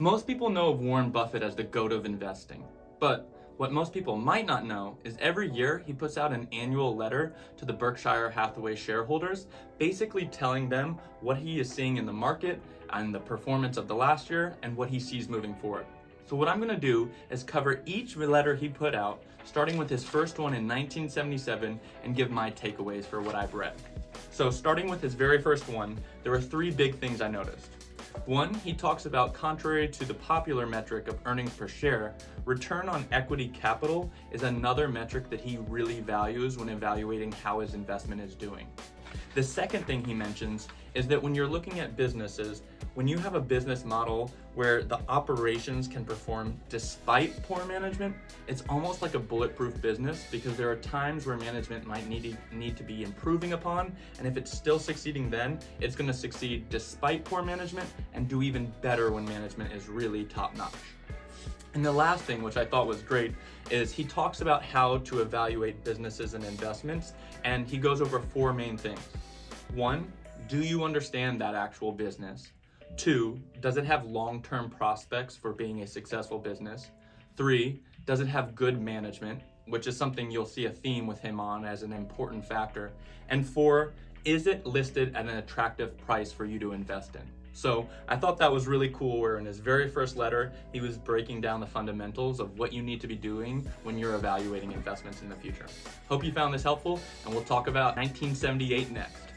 Most people know of Warren Buffett as the GOAT of investing, but what most people might not know is every year he puts out an annual letter to the Berkshire Hathaway shareholders, basically telling them what he is seeing in the market and the performance of the last year and what he sees moving forward. So what I'm going to do is cover each letter he put out, starting with his first one in 1977, and give my takeaways for what I've read. So starting with his very first one, there were three big things I noticed. One, he talks about, contrary to the popular metric of earnings per share, return on equity capital is another metric that he really values when evaluating how his investment is doing. The second thing he mentions is that when you're looking at businesses, when you have a business model where the operations can perform despite poor management, it's almost like a bulletproof business, because there are times where management might need to be improving upon, and if it's still succeeding then, it's going to succeed despite poor management and do even better when management is really top-notch. And the last thing, which I thought was great, is he talks about how to evaluate businesses and investments, and he goes over four main things. One, do you understand that actual business? Two, does it have long-term prospects for being a successful business? Three, does it have good management, which is something you'll see a theme with him on as an important factor? And four, is it listed at an attractive price for you to invest in? So I thought that was really cool, where in his very first letter, he was breaking down the fundamentals of what you need to be doing when you're evaluating investments in the future. Hope you found this helpful, and we'll talk about 1978 next.